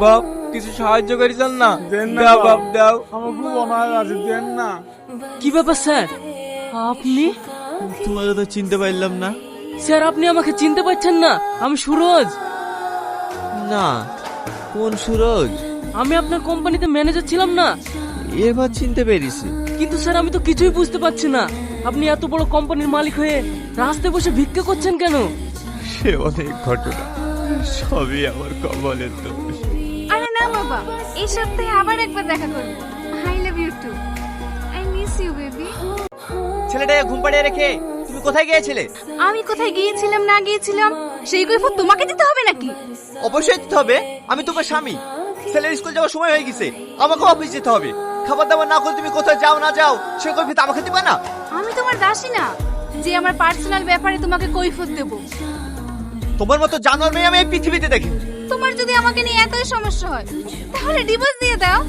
বাপ কিছু সাহায্য করেছেন না? দেন না দাও বাপ। বাপ দাও। আমার খুব অনাহার আছে, দেন না। কি ব্যাপার স্যার? আপনি? তোমাকে তো চিনতে পারলাম না। স্যার আপনি আমাকে চিনতে পারছেন না? আমি সুরজ। না, কোন সুরজ? আমি আপনার কোম্পানিতে ম্যানেজার ছিলাম না। এবার চিনতে পেরেছি। কিন্তু স্যার আমি তো কিছুই বুঝতে পারছি না, আপনি এত বড় কোম্পানির মালিক হয়ে রাস্তায় বসে ভিক্ষা করছেন কেন? সে অনেক ঘটনা, সবই আমার কপালের দোষ। আরে না বাবা, এই সপ্তাহে আবার একবার দেখা করব। I love you too. I miss you baby. ছেলেটাকে ঘুম পাড়িয়ে রেখে তুমি কোথায় গিয়েছিলে? আমি কোথায় গিয়েছিলাম না গিয়েছিলাম সেই কৈফিয়ত তোমাকে দিতে হবে নাকি? অবশ্যই দিতে হবে, আমি তোমার স্বামী। ছেলের স্কুল যাওয়ার সময় হয়ে গেছে, আমাকেও অফিস যেতে হবে। খাবার দাবার না করে তুমি কোথায় যাও না যাও সে কৈফিয়ত আমাকে দিবা না? আমি তোমার দাসী না যে আমার পার্সোনাল ব্যাপারে তোমাকে কৈফিয়ত দেব। তোমার মতো জানোয়ার মেয়ে আমি এই পৃথিবীতে দেখি। তোমার যদি আমাকে নিয়ে এতই সমস্যা হয় তাহলে ডিভোর্স দিয়ে দাও।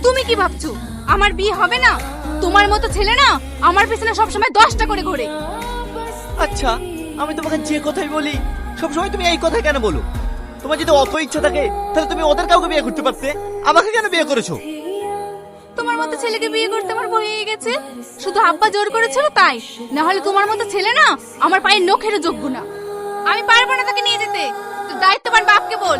তুমি কি ভাবছো আমার বিয়ে হবে না? তোমার মতো ছেলে না আমার পেছনে সবসময় 10টা করে ঘোরে। আচ্ছা, আমি তোমাকে যে কথাই বলি সবসময় তুমি এই কথাই কেন বলো? তোমার যদি অত ইচ্ছা থাকে তাহলে তুমি ওদের কাউকে বিয়ে করতে পারতে, আমাকে কেন বিয়ে করেছো? তোমার মতো ছেলেকে বিয়ে করতে আমার ভয় হয়ে গেছে। শুধু আব্বা জোর করেছিল তাই, না হলে তোমার মতো ছেলে না আমার পায়ের নখেরও যোগ্য না। আমি পারবো না তাকে নিয়ে যেতে। তুই দায়িত্ববান বাপকে বল।